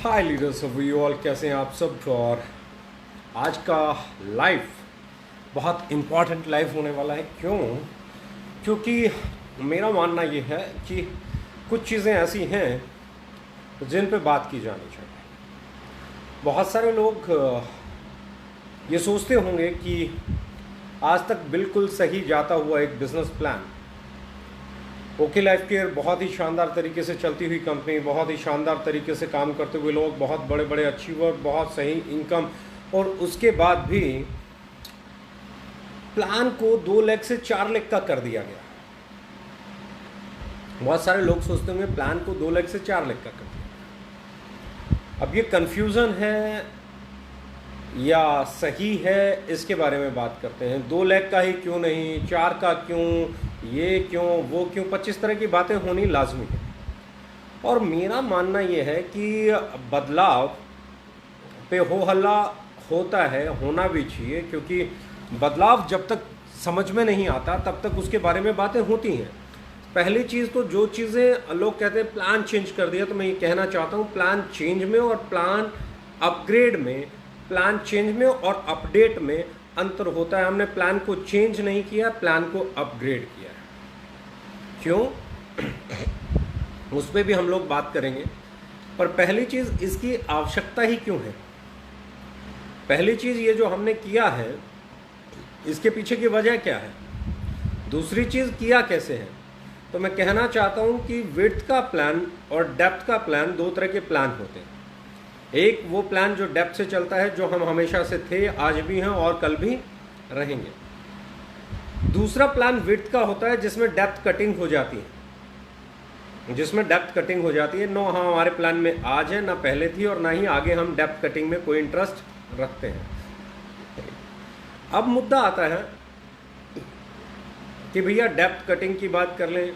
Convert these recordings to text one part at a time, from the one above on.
Hi leaders of you all, कैसे हैं आप सब। और आज का लाइफ बहुत इम्पॉर्टेंट लाइफ होने वाला है। क्योंकि मेरा मानना ये है कि कुछ चीज़ें ऐसी हैं जिन पे बात की जानी चाहिए। बहुत सारे लोग ये सोचते होंगे कि आज तक बिल्कुल सही जाता हुआ एक business plan, okay life care बहुत ही शानदार तरीके से चलती हुई कंपनी, बहुत ही शानदार तरीके से काम करते हुए लोग, बहुत बड़े बड़े अचीवर, बहुत सही इनकम, और उसके बाद भी प्लान को 2 लाख से 4 लाख का कर दिया गया। बहुत सारे लोग सोचते होंगे प्लान को 2 लाख से 4 लाख का कर दिया। अब ये कंफ्यूजन है या सही है, इसके बारे में बात करते हैं। 2 लाख का ही क्यों नहीं, 4 का क्यों, ये क्यों, वो क्यों, 25 तरह की बातें होनी लाजमी है। और मेरा मानना ये है कि बदलाव पे हो हल्ला होता है, होना भी चाहिए, क्योंकि बदलाव जब तक समझ में नहीं आता तब तक उसके बारे में बातें होती हैं। पहली चीज़ तो जो चीज़ें लोग कहते हैं प्लान चेंज कर दिया, तो मैं ये कहना चाहता हूँ प्लान चेंज में और प्लान अपग्रेड में, प्लान चेंज में और अपडेट में अंतर होता है। हमने प्लान को चेंज नहीं किया, प्लान को अपग्रेड किया है। क्यों, उस पर भी हम लोग बात करेंगे। पर पहली चीज़, इसकी आवश्यकता ही क्यों है। पहली चीज़, ये जो हमने किया है इसके पीछे की वजह क्या है। दूसरी चीज़, किया कैसे है। तो मैं कहना चाहता हूँ कि विड्थ का प्लान और डेप्थ का प्लान, 2 तरह के प्लान होते हैं। एक वो प्लान जो डेप्थ से चलता है, जो हम हमेशा से थे, आज भी हैं और कल भी रहेंगे। दूसरा प्लान विड्थ का होता है जिसमें डेप्थ कटिंग हो जाती है, जिसमें डेप्थ कटिंग हो जाती है। नो, हाँ, हमारे प्लान में आज है, ना पहले थी और ना ही आगे हम डेप्थ कटिंग में कोई इंटरेस्ट रखते हैं। अब मुद्दा आता है कि भैया डेप्थ कटिंग की बात कर लें,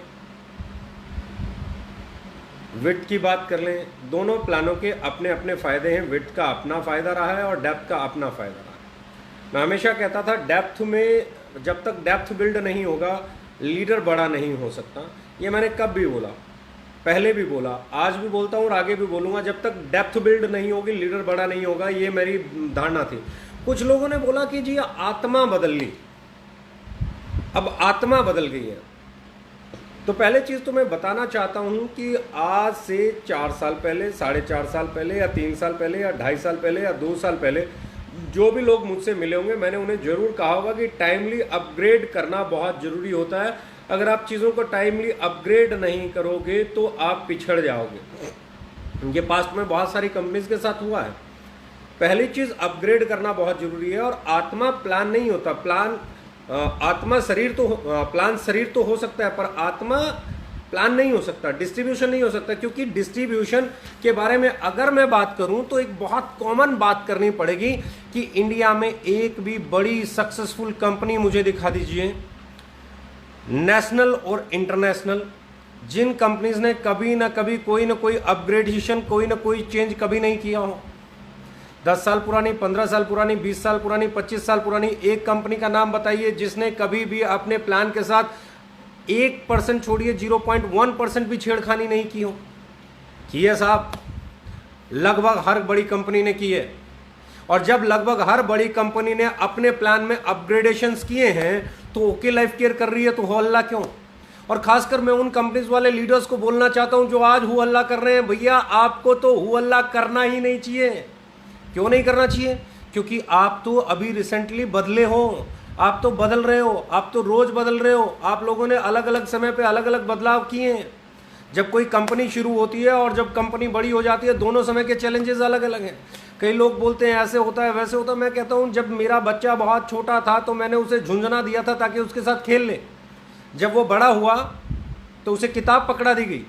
विड्थ की बात कर लें, दोनों प्लानों के अपने अपने फ़ायदे हैं। विड्थ का अपना फ़ायदा रहा है और डेप्थ का अपना फ़ायदा रहा है। मैं हमेशा कहता था डेप्थ में, जब तक डेप्थ बिल्ड नहीं होगा लीडर बड़ा नहीं हो सकता। ये मैंने कब भी बोला, पहले भी बोला, आज भी बोलता हूँ और आगे भी बोलूँगा। जब तक डेप्थ बिल्ड नहीं होगी लीडर बड़ा नहीं होगा, ये मेरी धारणा थी। कुछ लोगों ने बोला कि जी आत्मा बदल ली, अब आत्मा बदल गई है। तो पहले चीज़ तो मैं बताना चाहता हूँ कि आज से 4 साल पहले, 4.5 साल पहले, या 3 साल पहले, या 2.5 साल पहले, या 2 साल पहले जो भी लोग मुझसे मिले होंगे, मैंने उन्हें ज़रूर कहा होगा कि टाइमली अपग्रेड करना बहुत ज़रूरी होता है। अगर आप चीज़ों को टाइमली अपग्रेड नहीं करोगे तो आप पिछड़ जाओगे। ये पास्ट में बहुत सारी कंपनीज के साथ हुआ है। पहली चीज़, अपग्रेड करना बहुत ज़रूरी है। और आत्मा प्लान नहीं होता। प्लान आत्मा शरीर तो, प्लान शरीर तो हो सकता है, पर आत्मा प्लान नहीं हो सकता, डिस्ट्रीब्यूशन नहीं हो सकता। क्योंकि डिस्ट्रीब्यूशन के बारे में अगर मैं बात करूं तो एक बहुत कॉमन बात करनी पड़ेगी कि इंडिया में एक भी बड़ी सक्सेसफुल कंपनी मुझे दिखा दीजिए, नेशनल और इंटरनेशनल, जिन कंपनीज ने कभी ना कभी कोई ना कोई अपग्रेडेशन, कोई ना कोई चेंज कभी नहीं किया हो। 10 साल पुरानी, 15 साल पुरानी, 20 साल पुरानी, 25 साल पुरानी एक कंपनी का नाम बताइए जिसने कभी भी अपने प्लान के साथ 1% छोड़िए, 0.1% भी छेड़खानी नहीं की हो। की है साहब, लगभग हर बड़ी कंपनी ने की है। और जब लगभग हर बड़ी कंपनी ने अपने प्लान में अपग्रेडेशंस किए हैं तो ओके लाइफ केयर कर रही है, तो हो अल्लाह क्यों। और खासकर मैं उन कंपनीज वाले लीडर्स को बोलना चाहता हूं जो आज हु अल्लाह कर रहे हैं, भैया आपको तो हु अल्लाह करना ही नहीं चाहिए। क्यों नहीं करना चाहिए? क्योंकि आप तो अभी रिसेंटली बदले हो, आप तो बदल रहे हो, आप तो रोज बदल रहे हो। आप लोगों ने अलग अलग समय पे अलग अलग बदलाव किए हैं। जब कोई कंपनी शुरू होती है और जब कंपनी बड़ी हो जाती है, दोनों समय के चैलेंजेस अलग अलग हैं। कई लोग बोलते हैं ऐसे होता है, वैसे होता है। मैं कहता हूँ जब मेरा बच्चा बहुत छोटा था तो मैंने उसे झुंझुना दिया था ताकि उसके साथ खेल ले। जब वो बड़ा हुआ तो उसे किताब पकड़ा दी गई।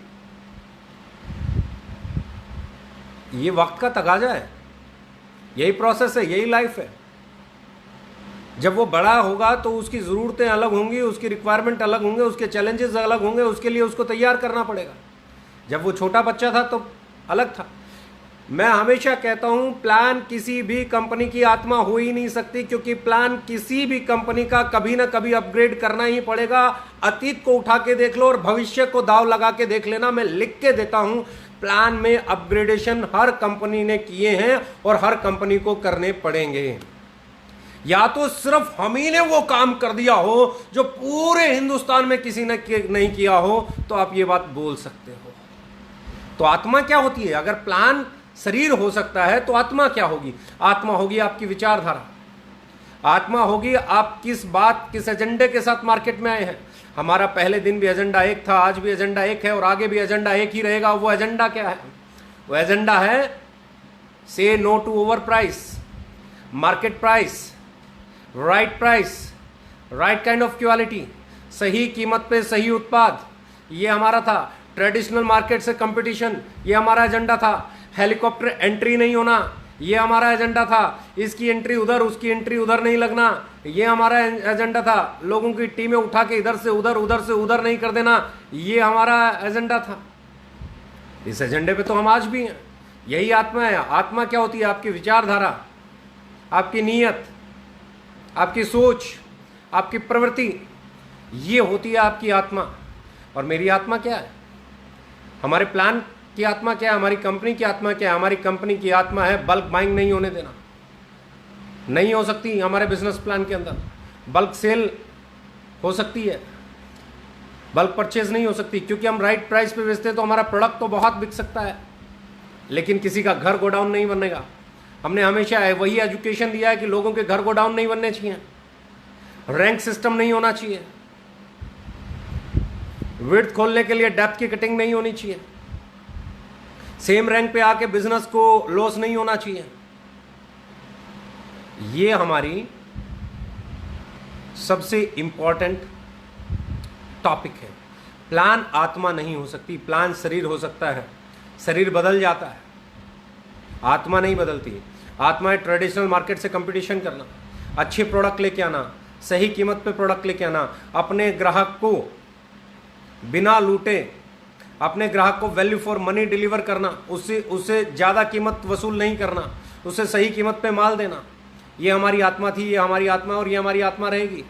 ये वक्त का तकाजा है, यही प्रोसेस है, यही लाइफ है। जब वो बड़ा होगा तो उसकी ज़रूरतें अलग होंगी, उसकी रिक्वायरमेंट अलग होंगे, उसके चैलेंजेस अलग होंगे, उसके लिए उसको तैयार करना पड़ेगा। जब वो छोटा बच्चा था तो अलग था। मैं हमेशा कहता हूं प्लान किसी भी कंपनी की आत्मा हो ही नहीं सकती, क्योंकि प्लान किसी भी कंपनी का कभी ना कभी अपग्रेड करना ही पड़ेगा। अतीत को उठा के देख लो और भविष्य को दाव लगा के देख लेना। मैं लिख के देता हूं प्लान में अपग्रेडेशन हर कंपनी ने किए हैं और हर कंपनी को करने पड़ेंगे। या तो सिर्फ हम ही ने वो काम कर दिया हो जो पूरे हिंदुस्तान में किसी ने नहीं किया हो, तो आप ये बात बोल सकते हो। तो आत्मा क्या होती है? अगर प्लान शरीर हो सकता है तो आत्मा क्या होगी? आत्मा होगी आपकी विचारधारा, आत्मा होगी आप किस बात, किस एजेंडे के साथ मार्केट में आए हैं। हमारा पहले दिन भी एजेंडा एक था, आज भी एजेंडा एक है और आगे भी एजेंडा एक ही रहेगा। वो एजेंडा क्या है? वो एजेंडा है say no to over price, market price, right price, right kind of quality, सही कीमत पे सही उत्पाद, ये हमारा था। ट्रेडिशनल मार्केट से कंपटीशन, ये हमारा एजेंडा था। हेलीकॉप्टर एंट्री नहीं होना, ये हमारा एजेंडा था। इसकी एंट्री उधर, उसकी एंट्री उधर नहीं लगना, ये हमारा एजेंडा था। लोगों की टीमें उठा के इधर से उधर, उधर से उधर नहीं कर देना, ये हमारा एजेंडा था। इस एजेंडे पे तो हम आज भी हैं। यही आत्मा है। आत्मा क्या होती है? आपकी विचारधारा, आपकी नीयत, आपकी सोच, आपकी प्रवृत्ति, ये होती है आपकी आत्मा। और मेरी आत्मा क्या है? हमारे प्लान की आत्मा क्या है? हमारी कंपनी की आत्मा क्या है? हमारी कंपनी की आत्मा है बल्क बाइंग नहीं होने देना। नहीं हो सकती हमारे बिजनेस प्लान के अंदर। बल्क सेल हो सकती है, बल्क परचेज नहीं हो सकती, क्योंकि हम राइट प्राइस पे बेचते हैं तो हमारा प्रोडक्ट तो बहुत बिक सकता है, लेकिन किसी का घर गोडाउन नहीं बनेगा। हमने हमेशा वही एजुकेशन दिया है कि लोगों के घर गोडाउन नहीं बनने चाहिए, रैंक सिस्टम नहीं होना चाहिए, विड्थ खोलने के लिए डेप्थ की कटिंग नहीं होनी चाहिए, सेम रैंक पे आके बिजनेस को लॉस नहीं होना चाहिए। ये हमारी सबसे इंपॉर्टेंट टॉपिक है। प्लान आत्मा नहीं हो सकती, प्लान शरीर हो सकता है। शरीर बदल जाता है, आत्मा नहीं बदलती। आत्मा है ट्रेडिशनल मार्केट से कंपटीशन करना, अच्छे प्रोडक्ट लेके आना, सही कीमत पे प्रोडक्ट लेके आना, अपने ग्राहक को बिना लूटे, अपने ग्राहक को वैल्यू फॉर मनी डिलीवर करना, उससे ज़्यादा कीमत वसूल नहीं करना, उसे सही कीमत पे माल देना। ये हमारी आत्मा थी, ये हमारी आत्मा और ये हमारी आत्मा रहेगी।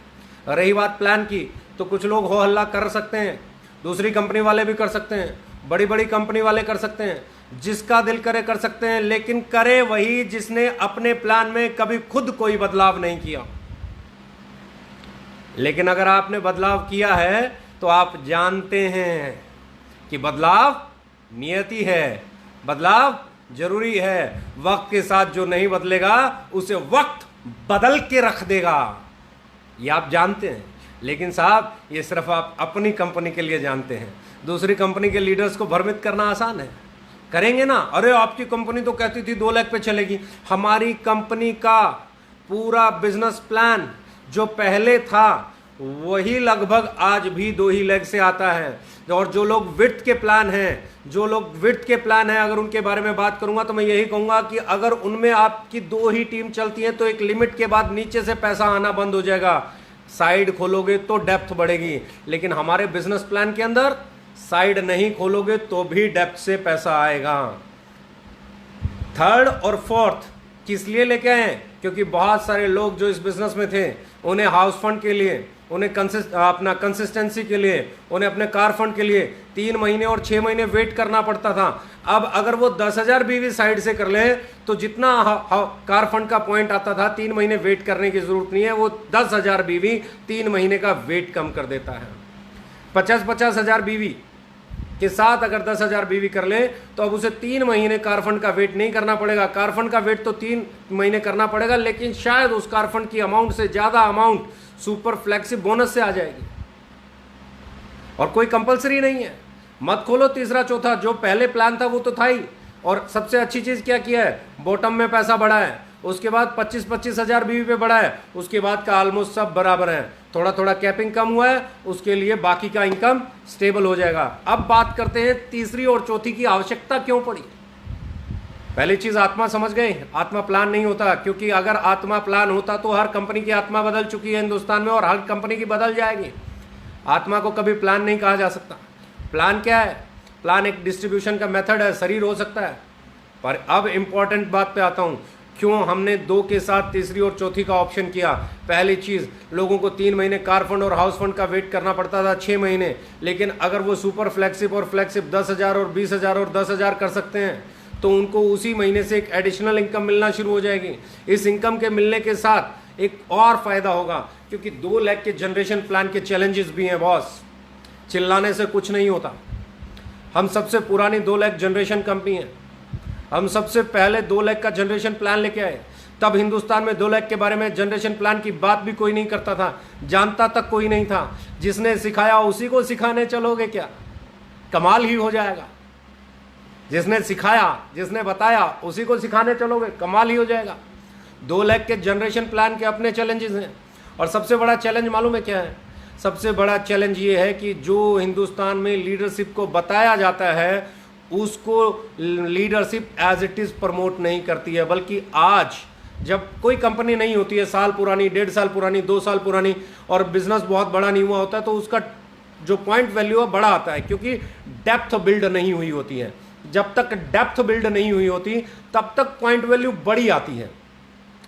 रही बात प्लान की, तो कुछ लोग हो हल्ला कर सकते हैं, दूसरी कंपनी वाले भी कर सकते हैं, बड़ी बड़ी कंपनी वाले कर सकते हैं, जिसका दिल करे कर सकते हैं, लेकिन करे वही जिसने अपने प्लान में कभी खुद कोई बदलाव नहीं किया। लेकिन अगर आपने बदलाव किया है तो आप जानते हैं कि बदलाव नियति है, बदलाव जरूरी है। वक्त के साथ जो नहीं बदलेगा उसे वक्त बदल के रख देगा, ये आप जानते हैं। लेकिन साहब ये सिर्फ आप अपनी कंपनी के लिए जानते हैं, दूसरी कंपनी के लीडर्स को भ्रमित करना आसान है। करेंगे ना, अरे आपकी कंपनी तो कहती थी 2 लाख पे चलेगी। हमारी कंपनी का पूरा बिजनेस प्लान जो पहले था वही लगभग आज भी 2 ही लाख से आता है। और जो लोग विड्थ के प्लान हैं, जो लोग विड्थ के प्लान हैं, अगर उनके बारे में बात करूंगा तो मैं यही कहूंगा कि अगर उनमें आपकी 2 ही टीम चलती है तो एक लिमिट के बाद नीचे से पैसा आना बंद हो जाएगा। साइड खोलोगे तो डेप्थ बढ़ेगी, लेकिन हमारे बिजनेस प्लान के अंदर साइड नहीं खोलोगे तो भी डेप्थ से पैसा आएगा। 3rd और 4th किस लिए लेके आए? क्योंकि बहुत सारे लोग जो इस बिजनेस में थे, उन्हें हाउस फंड के लिए, उन्हें अपना कंसिस्टेंसी के लिए, उन्हें अपने कार फंड के लिए 3 महीने और 6 महीने वेट करना पड़ता था। अब अगर वो 10,000 बीवी साइड से कर ले तो जितना कार फंड का पॉइंट आता था 3 महीने वेट करने की जरूरत नहीं है, वो 10,000 बीवी 3 महीने का वेट कम कर देता है। 50,000 बीवी के साथ अगर 10,000 बीवी कर ले तो अब उसे 3 महीने कार फंड का वेट नहीं करना पड़ेगा। कार फंड का वेट तो 3 महीने करना पड़ेगा, लेकिन शायद उस कार फंड की अमाउंट से ज़्यादा अमाउंट सुपर फ्लैक्सी बोनस से आ जाएगी, और कोई कंपलसरी नहीं है। मत खोलो 3रा 4था, जो पहले प्लान था वो तो था ही। और सबसे अच्छी चीज़ क्या किया है? बॉटम में पैसा बढ़ा है, उसके बाद 25,000 बीवी पे बढ़ा है, उसके बाद का ऑलमोस्ट सब बराबर है। थोड़ा थोड़ा कैपिंग कम हुआ है, उसके लिए बाकी का इनकम स्टेबल हो जाएगा। अब बात करते हैं 3री और 4थी की आवश्यकता क्यों पड़ी। पहली चीज आत्मा समझ गए, आत्मा प्लान नहीं होता, क्योंकि अगर आत्मा प्लान होता तो हर कंपनी की आत्मा बदल चुकी है हिंदुस्तान में, और हर कंपनी की बदल जाएगी। आत्मा को कभी प्लान नहीं कहा जा सकता। प्लान क्या है? प्लान एक डिस्ट्रीब्यूशन का मेथड है, शरीर हो सकता है। पर अब इंपॉर्टेंट बात पे आता हूं, क्यों हमने 2 के साथ तीसरी और चौथी का ऑप्शन किया? पहली चीज़, लोगों को 3 महीने कार फंड और हाउस फंड का वेट करना पड़ता था 6 महीने, लेकिन अगर वो सुपर फ्लैगशिप और फ्लैगशिप 10,000 और 20,000 और 10,000 कर सकते हैं तो उनको उसी महीने से एक एडिशनल इनकम मिलना शुरू हो जाएगी। इस इनकम के मिलने के साथ एक और फायदा होगा, क्योंकि 2 लाख के जनरेशन प्लान के चैलेंजेस भी हैं बॉस। चिल्लाने से कुछ नहीं होता। हम सबसे पुरानी 2 लाख जनरेशन कंपनी है। हम सबसे पहले 2 लाख का जनरेशन प्लान लेके आए। तब हिंदुस्तान में 2 लाख के बारे में जनरेशन प्लान की बात भी कोई नहीं करता था, जानता तक कोई नहीं था। जिसने सिखाया उसी को सिखाने चलोगे क्या? कमाल ही हो जाएगा। जिसने सिखाया, जिसने बताया, उसी को सिखाने चलोगे, कमाल ही हो जाएगा। 2 लाख के जनरेशन प्लान के अपने चैलेंजेस हैं। और सबसे बड़ा चैलेंज मालूम है क्या है? सबसे बड़ा चैलेंज ये है कि जो हिंदुस्तान में लीडरशिप को बताया जाता है उसको leadership as it is promote नहीं करती है, बल्कि आज जब कोई कंपनी नहीं होती है, साल पुरानी, 1.5 साल पुरानी, 2 साल पुरानी, और बिजनेस बहुत बड़ा नहीं हुआ होता है, तो उसका जो पॉइंट वैल्यू है बड़ा आता है, क्योंकि डेप्थ बिल्ड नहीं हुई होती है। जब तक डेप्थ बिल्ड नहीं हुई होती तब तक पॉइंट वैल्यू बड़ी आती है।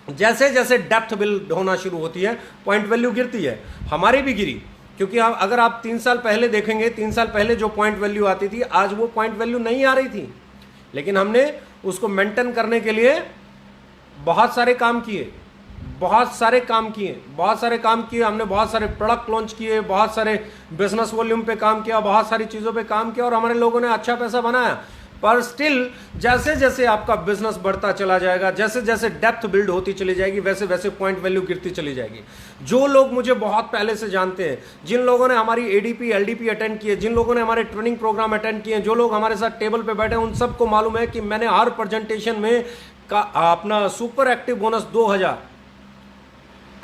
जैसे जैसे डेप्थ बिल्ड होना शुरू होती है पॉइंट वैल्यू गिरती है। हमारी भी गिरी, क्योंकि अगर आप 3 साल पहले देखेंगे, 3 साल पहले जो पॉइंट वैल्यू आती थी आज वो पॉइंट वैल्यू नहीं आ रही थी, लेकिन हमने उसको मेंटेन करने के लिए बहुत सारे काम किए, बहुत सारे काम किए। हमने बहुत सारे प्रोडक्ट लॉन्च किए, बहुत सारे बिजनेस वॉल्यूम पे काम किया, बहुत सारी चीज़ों पे काम किया और हमारे लोगों ने अच्छा पैसा बनाया। पर स्टिल जैसे जैसे आपका बिजनेस बढ़ता चला जाएगा, जैसे जैसे डेप्थ बिल्ड होती चली जाएगी, वैसे वैसे पॉइंट वैल्यू गिरती चली जाएगी। जो लोग मुझे बहुत पहले से जानते हैं, जिन लोगों ने हमारी एडीपी एलडीपी अटेंड किए, जिन लोगों ने हमारे ट्रेनिंग प्रोग्राम अटेंड किए, जो लोग हमारे साथ टेबल पे बैठे, उन सबको मालूम है कि मैंने हर प्रेजेंटेशन में अपना super active bonus 2000,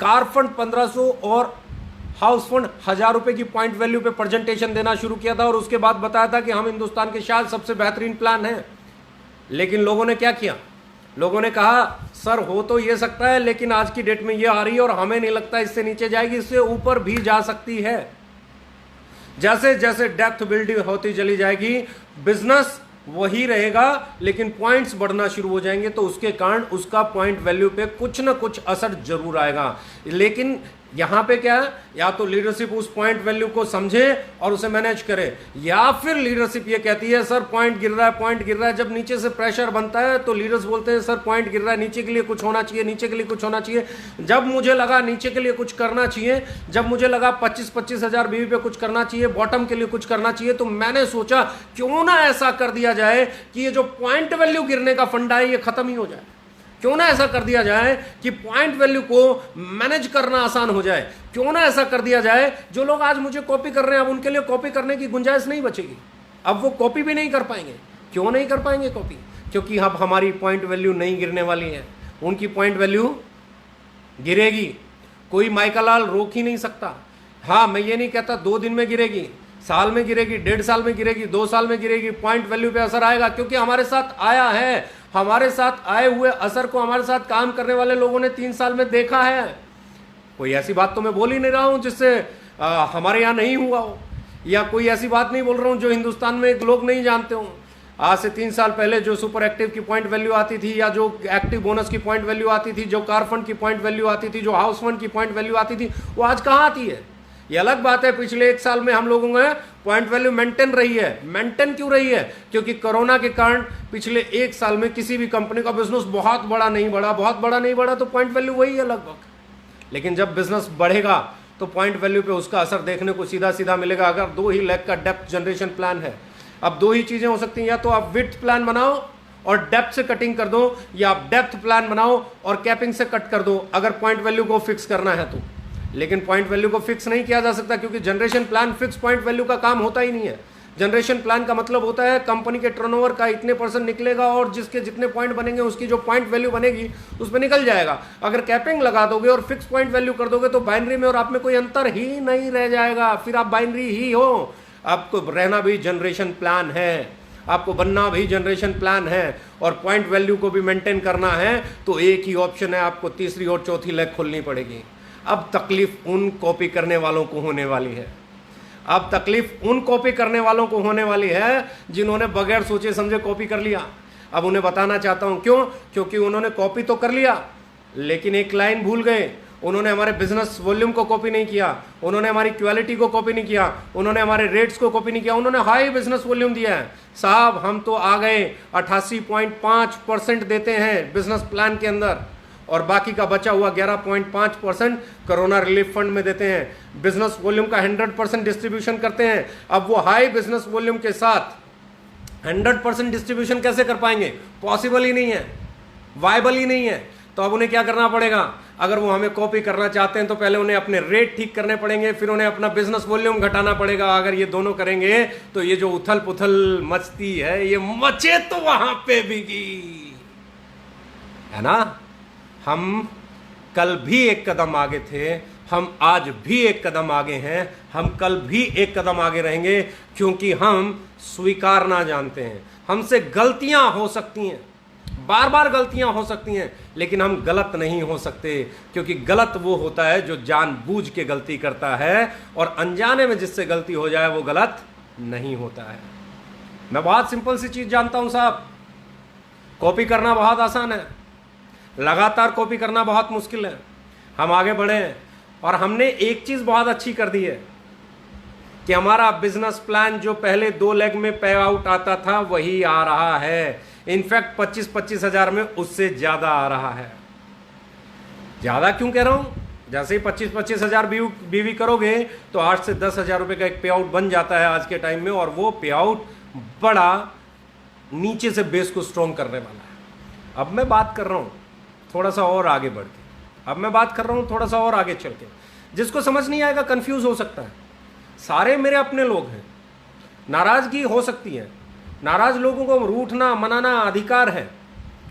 car fund 1500 और हाउस फंड 1000 रुपए की पॉइंट वैल्यू पे प्रेजेंटेशन देना शुरू किया था, और उसके बाद बताया था कि हम हिंदुस्तान के शायद सबसे बेहतरीन प्लान है। लेकिन लोगों ने क्या किया? लोगों ने कहा सर हो तो ये सकता है, लेकिन आज की डेट में ये आ रही है और हमें नहीं लगता इससे नीचे जाएगी, इससे ऊपर भी जा सकती है। जैसे जैसे डेप्थ बिल्डिंग होती चली जाएगी, बिजनेस वही रहेगा लेकिन पॉइंट्स बढ़ना शुरू हो जाएंगे, तो उसके कारण उसका पॉइंट वैल्यू पे कुछ ना कुछ असर जरूर आएगा। लेकिन यहां पे क्या है, या तो लीडरशिप उस पॉइंट वैल्यू को समझे और उसे मैनेज करे, या फिर लीडरशिप ये कहती है सर पॉइंट गिर रहा है, पॉइंट गिर रहा है। जब नीचे से प्रेशर बनता है तो लीडर्स बोलते हैं सर पॉइंट गिर रहा है, नीचे के लिए कुछ होना चाहिए, नीचे के लिए कुछ होना चाहिए। जब मुझे लगा नीचे के लिए कुछ करना चाहिए, जब मुझे लगा 25-25 हजार बीवी पे कुछ करना चाहिए, बॉटम के लिए कुछ करना चाहिए, तो मैंने सोचा क्यों ना ऐसा कर दिया जाए कि ये जो पॉइंट वैल्यू गिरने का फंडा है ये खत्म ही हो जाए। क्यों ना ऐसा कर दिया जाए कि पॉइंट वैल्यू को मैनेज करना आसान हो जाए। क्यों ना ऐसा कर दिया जाए, जो लोग आज मुझे कॉपी कर रहे हैं अब उनके लिए कॉपी करने की गुंजाइश नहीं बचेगी, अब वो कॉपी भी नहीं कर पाएंगे। क्यों नहीं कर पाएंगे कॉपी? क्योंकि अब हमारी पॉइंट वैल्यू नहीं गिरने वाली है, उनकी पॉइंट वैल्यू गिरेगी। कोई माइकालाल रोक ही नहीं सकता। हाँ, मैं ये नहीं कहता 2 दिन में गिरेगी, साल में गिरेगी, 1.5 साल में गिरेगी, 2 साल में गिरेगी, पॉइंट वैल्यू पे असर आएगा, क्योंकि हमारे साथ आया है। हमारे साथ आए हुए असर को हमारे साथ काम करने वाले लोगों ने 3 साल में देखा है। कोई ऐसी बात तो मैं बोल ही नहीं रहा हूं जिससे हमारे यहां नहीं हुआ हो, या कोई ऐसी बात नहीं बोल रहा हूं जो हिंदुस्तान में लोग नहीं जानते हों। आज से 3 साल पहले जो सुपर एक्टिव की पॉइंट वैल्यू आती थी, या जो एक्टिव बोनस की पॉइंट वैल्यू आती थी, जो कार फंड की पॉइंट वैल्यू आती थी, जो हाउस फंड की पॉइंट वैल्यू आती थी, वो आज कहां आती है? ये अलग बात है। पिछले 1 साल में हम लोगों में पॉइंट वैल्यू मेंटेन रही है। मेंटेन क्यों रही है? क्योंकि कोरोना के कारण पिछले 1 साल में किसी भी कंपनी का बिजनेस बहुत बड़ा नहीं बढ़ा, तो पॉइंट वैल्यू वही है लगभग। लेकिन जब बिजनेस बढ़ेगा तो पॉइंट वैल्यू पे उसका असर देखने को सीधा सीधा मिलेगा। अगर 2 ही लाख का डेप्थ जनरेशन प्लान है, अब 2 ही चीजें हो सकती हैं, या तो आप विड्थ प्लान बनाओ और डेप्थ से कटिंग कर दो, या आप डेप्थ प्लान बनाओ और कैपिंग से कट कर दो, अगर पॉइंट वैल्यू को फिक्स करना है तो। लेकिन पॉइंट वैल्यू को फिक्स नहीं किया जा सकता, क्योंकि generation plan fix point value का काम होता ही नहीं है। जनरेशन प्लान का मतलब होता है कंपनी के टर्नओवर का इतने % निकलेगा और जिसके जितने पॉइंट बनेंगे उसकी जो पॉइंट वैल्यू बनेगी उस पर निकल जाएगा। अगर कैपिंग लगा दोगे और फिक्स पॉइंट वैल्यू कर दोगे तो बाइनरी में और आप में कोई अंतर ही नहीं रह जाएगा, फिर आप बाइनरी ही हो। आपको रहना भी जनरेशन प्लान है, आपको बनना भी जनरेशन प्लान है, और पॉइंट वैल्यू को भी मेंटेन करना है, तो एक ही ऑप्शन है, आपको तीसरी और चौथी लेग खोलनी पड़ेगी। अब तकलीफ उन कॉपी करने वालों को होने वाली है, अब तकलीफ उन कॉपी करने वालों को होने वाली है जिन्होंने बगैर सोचे समझे कॉपी कर लिया। अब उन्हें बताना चाहता हूं क्यों, क्योंकि उन्होंने कॉपी तो कर लिया लेकिन एक लाइन भूल गए। उन्होंने हमारे बिजनेस वॉल्यूम को कॉपी नहीं किया, उन्होंने हमारी क्वालिटी को कॉपी नहीं किया, उन्होंने हमारे रेट्स को कॉपी नहीं किया, उन्होंने हाई बिजनेस वॉल्यूम दिया है। साहब हम तो आ गए 88.5% देते हैं बिजनेस प्लान के अंदर और बाकी का बचा हुआ 11.5% कोरोना रिलीफ फंड में देते हैं। बिजनेस वॉल्यूम का 100% डिस्ट्रीब्यूशन करते हैं। अब वो हाई बिजनेस वॉल्यूम के साथ 100% डिस्ट्रीब्यूशन कैसे कर पाएंगे? पॉसिबल ही नहीं है, वायबल ही नहीं है। तो अब उन्हें क्या करना पड़ेगा? अगर वो हमें कॉपी करना चाहते हैं तो पहले उन्हें अपने रेट ठीक करने पड़ेंगे, फिर उन्हें अपना बिजनेस वॉल्यूम घटाना पड़ेगा। अगर ये दोनों करेंगे तो ये जो उथल पुथल मचती है ये मचे तो वहां पे बिकी, है ना। हम कल भी एक कदम आगे थे, हम आज भी एक कदम आगे हैं, हम कल भी एक कदम आगे रहेंगे, क्योंकि हम स्वीकारना जानते हैं। हमसे गलतियां हो सकती हैं, बार बार गलतियां हो सकती हैं, लेकिन हम गलत नहीं हो सकते, क्योंकि गलत वो होता है जो जानबूझ के गलती करता है, और अनजाने में जिससे गलती हो जाए वो गलत नहीं होता है। मैं बहुत सिंपल सी चीज जानता हूं साहब, कॉपी करना बहुत आसान है, लगातार कॉपी करना बहुत मुश्किल है। हम आगे बढ़े हैं और हमने एक चीज बहुत अच्छी कर दी है कि हमारा बिजनेस प्लान जो पहले 2 लेग में पे आउट आता था वही आ रहा है। इनफैक्ट 25-25 हजार में उससे ज्यादा आ रहा है। ज्यादा क्यों कह रहा हूं? जैसे ही 25-25 हजार बीवी करोगे तो 8 से 10 हजार रुपए का एक पे आउट बन जाता है आज के टाइम में, और वो पे आउट बड़ा नीचे से बेस को स्ट्रॉन्ग करने वाला है। अब मैं बात कर रहा हूं थोड़ा सा और आगे बढ़ के, अब मैं बात कर रहा हूं थोड़ा सा और आगे चल के। जिसको समझ नहीं आएगा कंफ्यूज हो सकता है। सारे मेरे अपने लोग हैं, नाराजगी हो सकती है, नाराज लोगों को रूठना मनाना अधिकार है,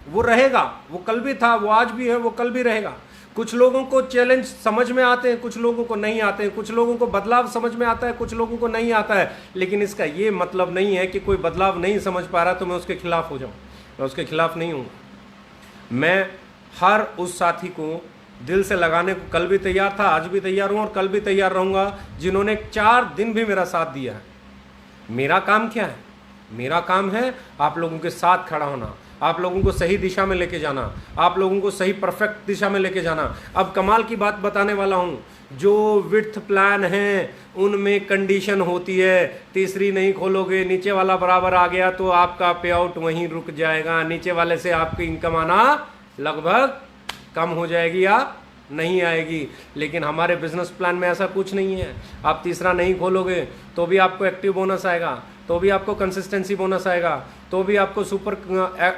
वो रहेगा, वो कल भी था, वो आज भी है, वो कल भी रहेगा। कुछ लोगों को चैलेंज समझ में आते हैं, कुछ लोगों को नहीं आते हैं, कुछ लोगों को बदलाव समझ में आता है, कुछ लोगों को नहीं आता है। लेकिन इसका ये मतलब नहीं है कि कोई बदलाव नहीं समझ पा रहा तो मैं उसके खिलाफ हो जाऊं। मैं उसके खिलाफ नहीं हूं। मैं हर उस साथी को दिल से लगाने को कल भी तैयार था, आज भी तैयार हूं और कल भी तैयार रहूंगा, जिन्होंने 4 दिन भी मेरा साथ दिया है। मेरा काम क्या है? मेरा काम है आप लोगों के साथ खड़ा होना, आप लोगों को सही दिशा में लेके जाना, आप लोगों को सही परफेक्ट दिशा में लेके जाना। अब कमाल की बात बताने वाला हूं, जो विड्थ प्लान है उनमें कंडीशन होती है, तीसरी नहीं खोलोगे, नीचे वाला बराबर आ गया तो आपका पे आउट वहीं रुक जाएगा, नीचे वाले से आपकी इनकम आना लगभग कम हो जाएगी या नहीं आएगी। लेकिन हमारे बिजनेस प्लान में ऐसा कुछ नहीं है। आप तीसरा नहीं खोलोगे तो भी आपको एक्टिव बोनस आएगा, तो भी आपको कंसिस्टेंसी बोनस आएगा, तो भी आपको सुपर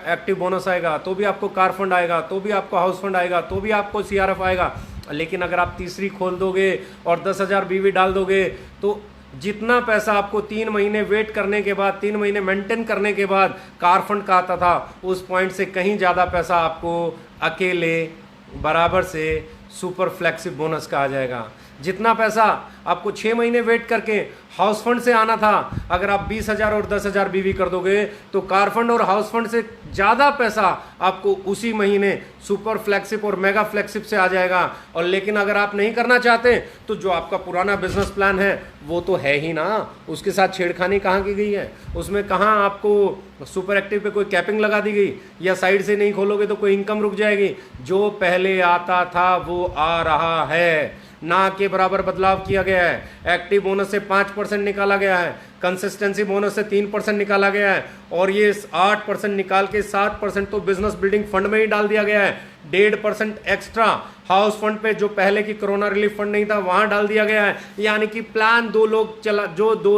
एक्टिव बोनस आएगा, तो भी आपको कार फंड आएगा, तो भी आपको हाउस फंड आएगा, तो भी आपको सीआरएफ आएगा। लेकिन अगर आप तीसरी खोल दोगे और 10,000 बीवी डाल दोगे तो जितना पैसा आपको 3 महीने वेट करने के बाद, 3 महीने मेंटेन करने के बाद कार फंड का आता था, उस पॉइंट से कहीं ज़्यादा पैसा आपको अकेले बराबर से सुपर फ्लेक्सिब बोनस का आ जाएगा। जितना पैसा आपको 6 महीने वेट करके हाउस फंड से आना था, अगर आप 20,000 और 10,000 बीवी कर दोगे तो कार फंड और हाउस फंड से ज़्यादा पैसा आपको उसी महीने सुपर फ्लैगशिप और मेगा फ्लैगशिप से आ जाएगा। और लेकिन अगर आप नहीं करना चाहते तो जो आपका पुराना बिजनेस प्लान है वो तो है ही ना, उसके साथ छेड़खानी कहाँ की गई है? उसमें कहाँ आपको सुपर एक्टिव पे कोई कैपिंग लगा दी गई, या साइड से नहीं खोलोगे तो कोई इनकम रुक जाएगी? जो पहले आता था वो आ रहा है, ना के बराबर बदलाव किया गया है। एक्टिव बोनस से 5% निकाला गया है, कंसिस्टेंसी बोनस से 3% निकाला गया है, और ये 8% निकाल के 7% तो बिजनेस बिल्डिंग फंड में ही डाल दिया गया है। 1.5% एक्स्ट्रा हाउस फंड पे जो पहले की कोरोना रिलीफ फंड नहीं था वहां डाल दिया गया है। यानी कि प्लान 2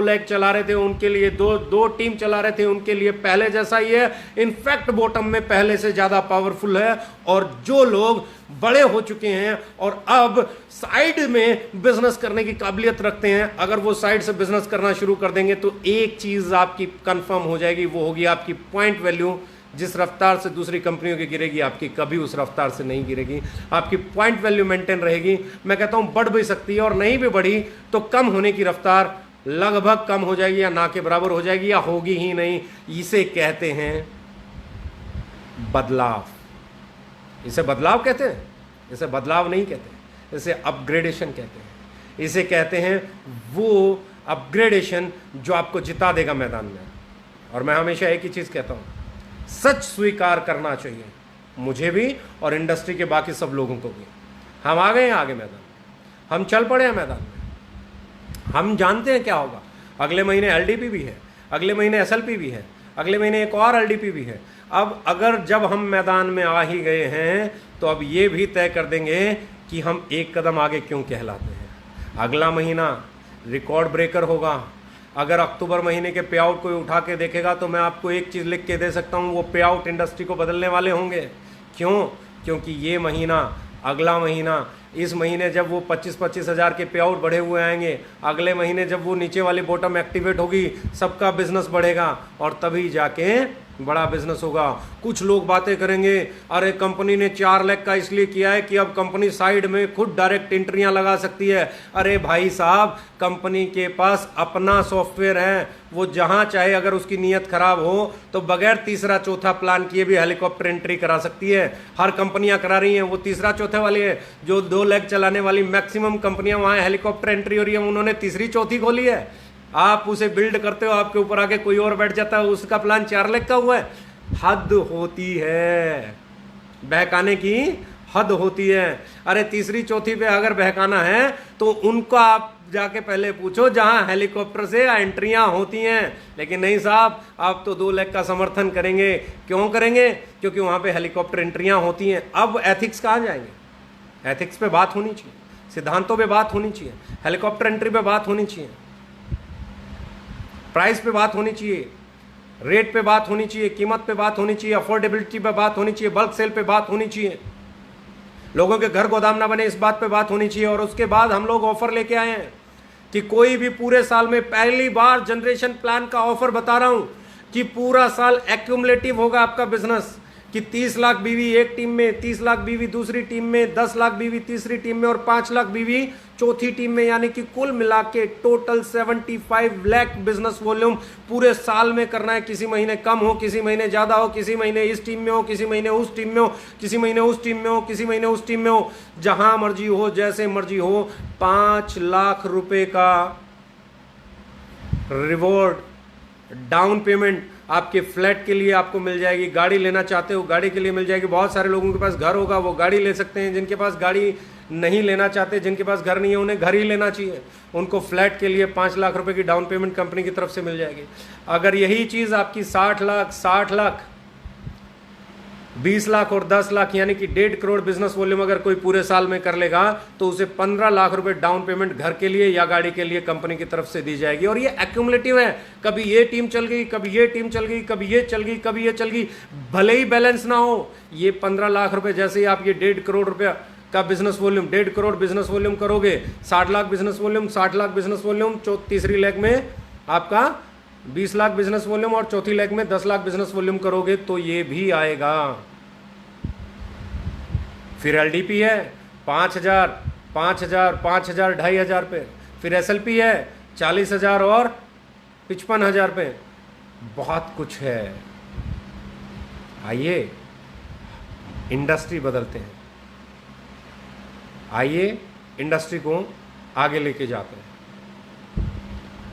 लेग चला रहे थे उनके लिए, दो टीम चला रहे थे उनके लिए पहले जैसा ही है, इनफैक्ट बॉटम में पहले से ज्यादा पावरफुल है। और जो लोग बड़े हो चुके हैं और अब साइड में बिजनेस करने की काबिलियत रखते हैं, अगर वो साइड से बिजनेस करना शुरू कर देंगे तो एक चीज आपकी कंफर्म हो जाएगी, वो होगी आपकी पॉइंट वैल्यू। जिस रफ्तार से दूसरी कंपनियों की गिरेगी, आपकी कभी उस रफ्तार से नहीं गिरेगी। आपकी पॉइंट वैल्यू मेंटेन रहेगी। मैं कहता हूं बढ़ भी सकती है, और नहीं भी बढ़ी तो कम होने की रफ्तार लगभग कम हो जाएगी, या ना के बराबर हो जाएगी, या होगी ही नहीं। इसे कहते हैं बदलाव। इसे बदलाव कहते हैं, इसे बदलाव नहीं कहते, इसे अपग्रेडेशन कहते हैं। इसे कहते हैं वो अपग्रेडेशन जो आपको जिता देगा मैदान में। और मैं हमेशा एक ही चीज कहता हूं, सच स्वीकार करना चाहिए, मुझे भी और इंडस्ट्री के बाकी सब लोगों को भी। हम आ गए हैं आगे मैदान, हम चल पड़े हैं मैदान में, हम जानते हैं क्या होगा। अगले महीने एलडीपी भी है, अगले महीने एसएलपी भी है, अगले महीने एक और एलडीपी भी है। अब अगर जब हम मैदान में आ ही गए हैं तो अब ये भी तय कर देंगे कि हम एक कदम आगे क्यों कहलाते हैं। अगला महीना रिकॉर्ड ब्रेकर होगा। अगर अक्टूबर महीने के पे आउट कोई उठा के देखेगा तो मैं आपको एक चीज़ लिख के दे सकता हूँ, वो पे आउट इंडस्ट्री को बदलने वाले होंगे। क्यों? क्योंकि ये महीना, अगला महीना, इस महीने जब वो 25-25 हज़ार के पे आउट बढ़े हुए आएंगे, अगले महीने जब वो नीचे वाली बॉटम एक्टिवेट होगी, सबका बिजनेस बढ़ेगा और तभी जाके बड़ा बिजनेस होगा। कुछ लोग बातें करेंगे, अरे कंपनी ने 4 लाख का इसलिए किया है कि अब कंपनी साइड में खुद डायरेक्ट एंट्रियां लगा सकती है। अरे भाई साहब, कंपनी के पास अपना सॉफ्टवेयर है, वो जहां चाहे अगर उसकी नीयत खराब हो तो बगैर तीसरा चौथा प्लान किए भी हेलीकॉप्टर एंट्री करा सकती है। हर कंपनियां करा रही हैं, वो तीसरा चौथे वाली है। जो 2 लाख चलाने वाली मैक्सिमम कंपनियां, वहां हेलीकॉप्टर एंट्री हो रही है, उन्होंने तीसरी चौथी खोली है। आप उसे बिल्ड करते हो, आपके ऊपर आके कोई और बैठ जाता है, उसका प्लान 4 लाख का हुआ है। हद होती है, बहकाने की हद होती है। अरे तीसरी चौथी पे अगर बहकाना है तो उनको आप जाके पहले पूछो जहां हेलीकॉप्टर से एंट्रियां होती हैं। लेकिन नहीं साहब, आप तो 2 लाख का समर्थन करेंगे। क्यों करेंगे? क्योंकि वहां पे हेलीकॉप्टर एंट्रियां होती हैं। अब एथिक्स कहां जाएंगे? एथिक्स पे बात होनी चाहिए, सिद्धांतों पे बात होनी चाहिए, हेलीकॉप्टर एंट्री पे बात होनी चाहिए, प्राइस पे बात होनी चाहिए, रेट पे बात होनी चाहिए, कीमत पे बात होनी चाहिए, अफोर्डेबिलिटी पे बात होनी चाहिए, बल्क सेल पे बात होनी चाहिए, लोगों के घर गोदाम ना बने इस बात पे बात होनी चाहिए। और उसके बाद हम लोग ऑफर लेके आए हैं कि कोई भी पूरे साल में पहली बार जनरेशन प्लान का ऑफर बता रहा हूं कि पूरा साल एक्यूमुलेटिव होगा आपका बिजनेस, कि 30 लाख बीवी एक टीम में, 30 लाख बीवी दूसरी टीम में, 10 लाख बीवी तीसरी टीम में और 5 लाख बीवी चौथी टीम में, यानी कि कुल मिला के टोटल 75 लाख बिजनेस वॉल्यूम पूरे साल में करना है। किसी महीने कम हो, किसी महीने ज्यादा हो, किसी महीने इस टीम में हो, किसी महीने उस टीम में हो, किसी महीने उस टीम में हो, किसी महीने उस टीम में हो, जहां मर्जी हो, जैसे मर्जी हो। 5 लाख रुपए का रिवॉर्ड डाउन पेमेंट आपके फ्लैट के लिए आपको मिल जाएगी। गाड़ी लेना चाहते हो, गाड़ी के लिए मिल जाएगी। बहुत सारे लोगों के पास घर होगा, वो गाड़ी ले सकते हैं। जिनके पास गाड़ी नहीं लेना चाहते, जिनके पास घर नहीं है, उन्हें घर ही लेना चाहिए। उनको फ्लैट के लिए 5 लाख रुपए की डाउन पेमेंट कंपनी की तरफ से मिल जाएगी। अगर यही चीज़ आपकी 60 लाख, 60 लाख, 20 लाख और 10 लाख यानी कि 1.5 करोड़ बिजनेस वॉल्यूम अगर कोई पूरे साल में कर लेगा तो उसे 15 लाख रुपए डाउन पेमेंट घर के लिए या गाड़ी के लिए कंपनी की तरफ से दी जाएगी। और ये एक्यूमुलेटिव है, कभी ये टीम चल गई, कभी ये टीम चल गई, कभी ये चल गई, कभी ये चल गई, भले ही बैलेंस ना हो। ये 15 लाख रुपए जैसे ही आप ये 1.5 करोड़ रुपया का business volume, 1.5 crore business volume करोगे, 60 lakh business volume, 60 lakh business volume, तीसरी लेग में आपका 20 लाख बिजनेस वॉल्यूम और चौथी लेग में 10 लाख बिजनेस वॉल्यूम करोगे तो ये भी आएगा। फिर एलडीपी है 5,000, 5,000, 5,000, 2,500 पे। फिर एसएलपी है 40,000 और 55,000 पे। बहुत कुछ है। आइए इंडस्ट्री बदलते हैं, आइए इंडस्ट्री को आगे लेके जाते हैं।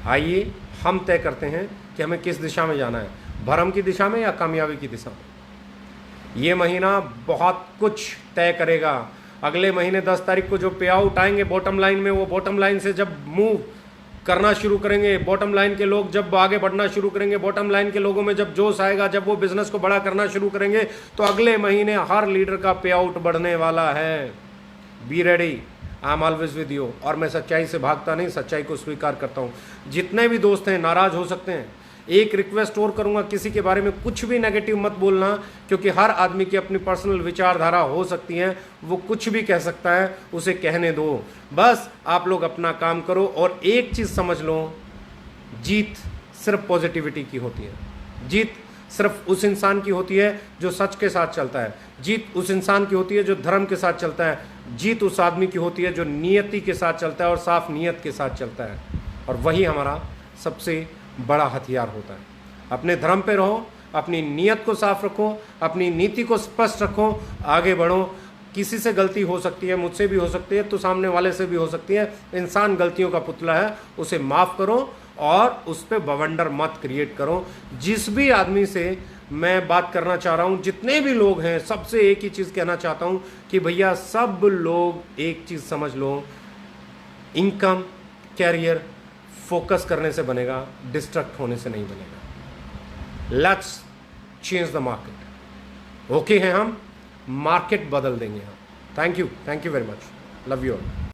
आइए हम तय करते हैं कि हमें किस दिशा में जाना है, भरम की दिशा में या कामयाबी की दिशा में। ये महीना बहुत कुछ तय करेगा। अगले महीने 10 तारीख को जो पे आउट आएंगे बॉटम लाइन में, वो बॉटम लाइन से जब मूव करना शुरू करेंगे, बॉटम लाइन के लोग जब आगे बढ़ना शुरू करेंगे, बॉटम लाइन के लोगों में जब जोश आएगा, जब वो बिजनेस को बड़ा करना शुरू करेंगे, तो अगले महीने हर लीडर का पे आउट बढ़ने वाला है। Be ready, I am always with you. और मैं सच्चाई से भागता नहीं, सच्चाई को स्वीकार करता हूँ। जितने भी दोस्त हैं नाराज हो सकते हैं, एक रिक्वेस्ट और करूंगा, किसी के बारे में कुछ भी नेगेटिव मत बोलना, क्योंकि हर आदमी की अपनी पर्सनल विचारधारा हो सकती है, वो कुछ भी कह सकता है, उसे कहने दो। बस आप लोग अपना काम करो और एक चीज़ समझ लो, जीत सिर्फ पॉजिटिविटी की होती है। जीत सिर्फ उस इंसान की होती है जो सच के साथ चलता है। जीत उस इंसान की होती है जो धर्म के साथ चलता है। जीत उस आदमी की होती है जो नियति के साथ चलता है और साफ नियत के साथ चलता है। और वही हमारा सबसे बड़ा हथियार होता है। अपने धर्म पे रहो, अपनी नीयत को साफ रखो, अपनी नीति को स्पष्ट रखो, आगे बढ़ो। किसी से गलती हो सकती है, मुझसे भी हो सकती है, तो सामने वाले से भी हो सकती है। इंसान गलतियों का पुतला है, उसे माफ़ करो और उस पर बवंडर मत क्रिएट करो। जिस भी आदमी से मैं बात करना चाह रहा हूँ जितने भी लोग हैं, सबसे एक ही चीज़ कहना चाहता हूँ कि भैया सब लोग एक चीज़ समझ लो, इनकम कैरियर फोकस करने से बनेगा, डिस्ट्रैक्ट होने से नहीं बनेगा। Let's change the market. Okay हैं हम, मार्केट बदल देंगे हम। Thank you very much, love you all.